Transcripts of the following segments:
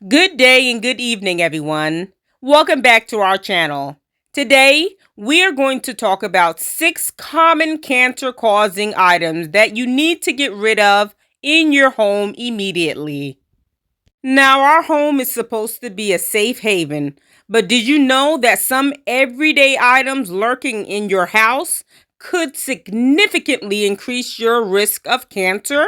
Good day and good evening, everyone. Welcome back to our channel. Today, we are going to talk about 6 common cancer-causing items that you need to get rid of in your home immediately. Now, our home is supposed to be a safe haven, but did you know that some everyday items lurking in your house could significantly increase your risk of cancer?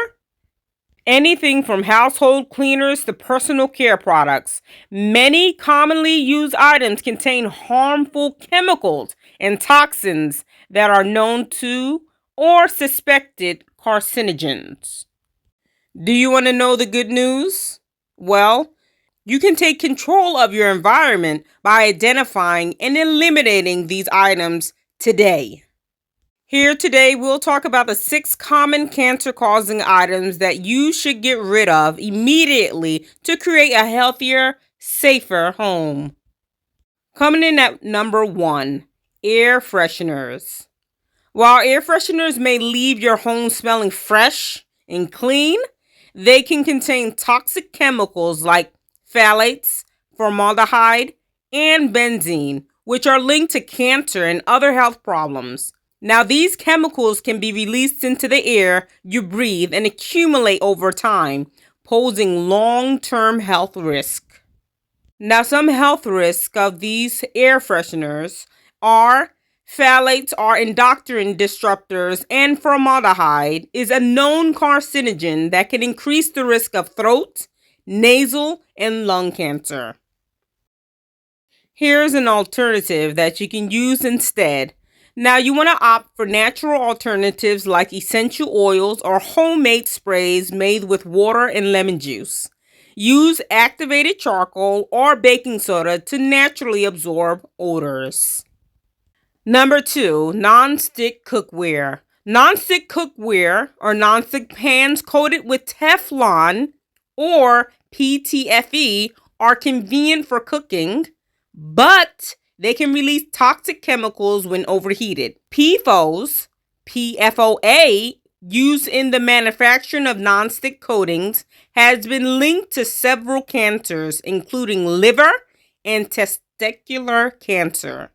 Anything from household cleaners to personal care products. Many commonly used items contain harmful chemicals and toxins that are known to or suspected carcinogens. Do you want to know the good news? Well, you can take control of your environment by identifying and eliminating these items today. Here today, we'll talk about the 6 common cancer-causing items that you should get rid of immediately to create a healthier, safer home. Coming in at number 1, air fresheners. While air fresheners may leave your home smelling fresh and clean, they can contain toxic chemicals like phthalates, formaldehyde, and benzene, which are linked to cancer and other health problems. Now, these chemicals can be released into the air you breathe and accumulate over time, posing long-term health risk. Now, some health risks of these air fresheners are phthalates are endocrine disruptors, and formaldehyde is a known carcinogen that can increase the risk of throat, nasal, and lung cancer. Here's an alternative that you can use instead. Now, you want to opt for natural alternatives like essential oils or homemade sprays made with water and lemon juice. Use activated charcoal or baking soda to naturally absorb odors. Number 2, non-stick cookware. Non-stick cookware or non-stick pans coated with Teflon or PTFE are convenient for cooking, but they can release toxic chemicals when overheated. PFOA, used in the manufacturing of nonstick coatings, has been linked to several cancers, including liver and testicular cancer.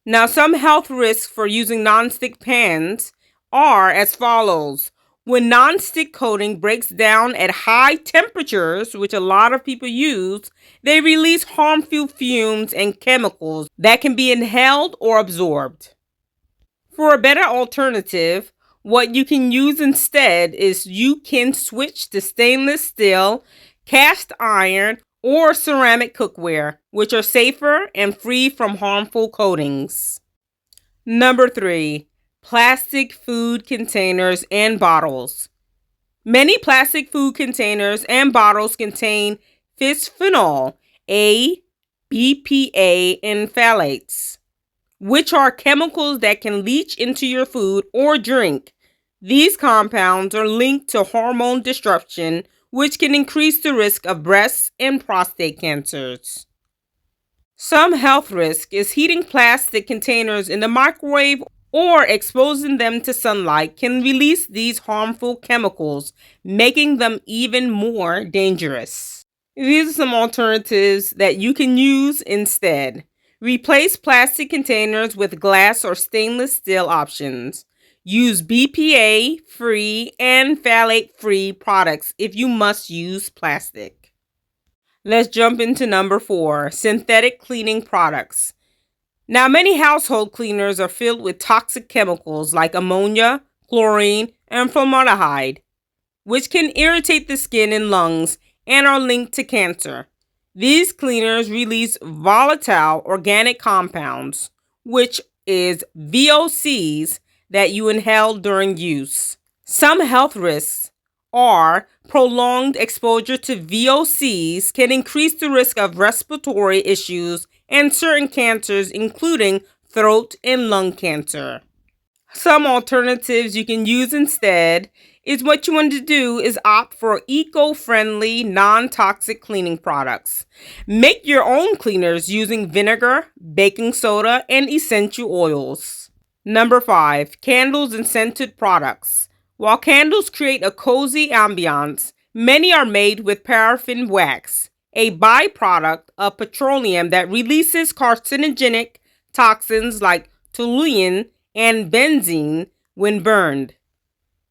Now, some health risks for using nonstick pans are as follows. When nonstick coating breaks down at high temperatures, which a lot of people use, they release harmful fumes and chemicals that can be inhaled or absorbed. For a better alternative, what you can use instead is you can switch to stainless steel, cast iron, or ceramic cookware, which are safer and free from harmful coatings. Number 3, plastic food containers and bottles. Many plastic food containers and bottles contain bisphenol A, BPA, and phthalates, which are chemicals that can leach into your food or drink. These compounds are linked to hormone disruption, which can increase the risk of breast and prostate cancers. Some health risk is heating plastic containers in the microwave or exposing them to sunlight can release these harmful chemicals, making them even more dangerous. These are some alternatives that you can use instead. Replace plastic containers with glass or stainless steel options. Use BPA-free and phthalate-free products if you must use plastic. Let's jump into number 4, synthetic cleaning products. Now, many household cleaners are filled with toxic chemicals like ammonia, chlorine, and formaldehyde, which can irritate the skin and lungs and are linked to cancer. These cleaners release volatile organic compounds, which is VOCs, that you inhale during use. Some health risks are prolonged exposure to VOCs can increase the risk of respiratory issues and certain cancers, including throat and lung cancer. Some alternatives you can use instead is what you want to do is opt for eco-friendly, non-toxic cleaning products. Make your own cleaners using vinegar, baking soda, and essential oils. Number 5, candles and scented products. While candles create a cozy ambiance, many are made with paraffin wax, a byproduct of petroleum that releases carcinogenic toxins like toluene and benzene when burned.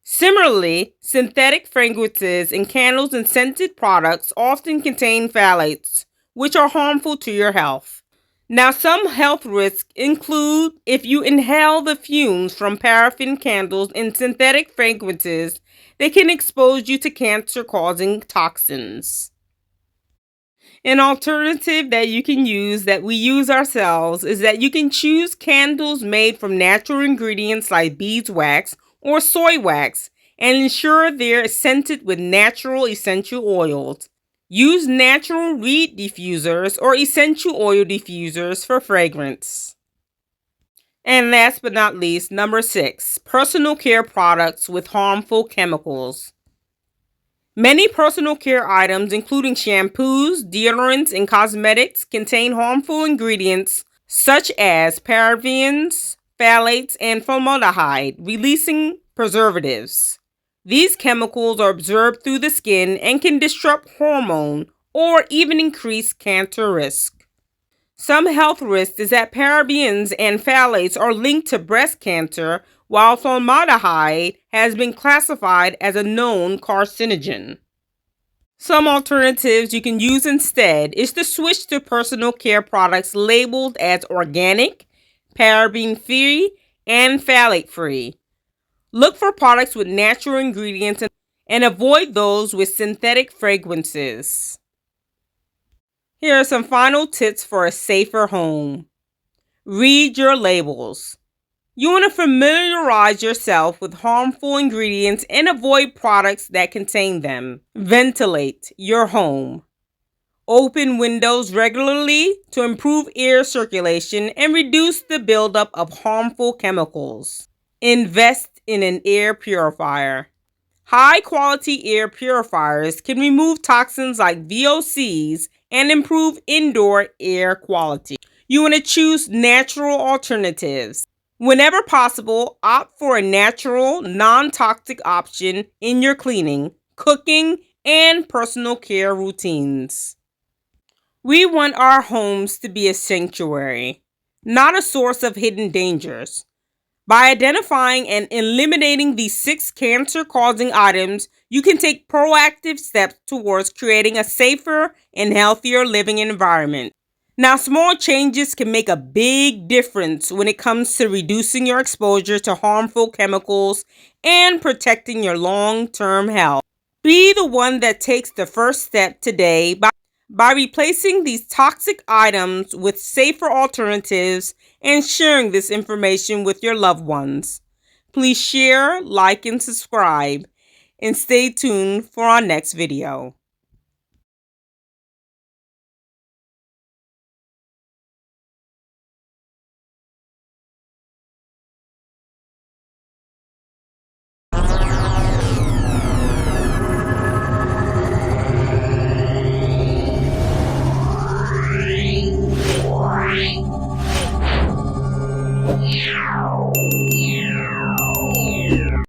Similarly, synthetic fragrances in candles and scented products often contain phthalates, which are harmful to your health. Now, some health risks include if you inhale the fumes from paraffin candles and synthetic fragrances, they can expose you to cancer-causing toxins. An alternative that you can use that we use ourselves is that you can choose candles made from natural ingredients like beeswax or soy wax and ensure they're scented with natural essential oils. Use natural reed diffusers or essential oil diffusers for fragrance. And last but not least, number 6, personal care products with harmful chemicals. Many personal care items, including shampoos, deodorants, and cosmetics, contain harmful ingredients such as parabens, phthalates, and formaldehyde, releasing preservatives. These chemicals are absorbed through the skin and can disrupt hormone or even increase cancer risk. Some health risks is that parabens and phthalates are linked to breast cancer, while formaldehyde has been classified as a known carcinogen. Some alternatives you can use instead is to switch to personal care products labeled as organic, paraben-free, and phthalate-free. Look for products with natural ingredients and avoid those with synthetic fragrances. Here are some final tips for a safer home. Read your labels. You want to familiarize yourself with harmful ingredients and avoid products that contain them. Ventilate your home. Open windows regularly to improve air circulation and reduce the buildup of harmful chemicals. Invest in an air purifier. High-quality air purifiers can remove toxins like VOCs and improve indoor air quality. You want to choose natural alternatives. Whenever possible, opt for a natural, non-toxic option in your cleaning, cooking, and personal care routines. We want our homes to be a sanctuary, not a source of hidden dangers. By identifying and eliminating these 6 cancer-causing items, you can take proactive steps towards creating a safer and healthier living environment. Now, small changes can make a big difference when it comes to reducing your exposure to harmful chemicals and protecting your long-term health. Be the one that takes the first step today by replacing these toxic items with safer alternatives and sharing this information with your loved ones. Please share, like, and subscribe, and stay tuned for our next video.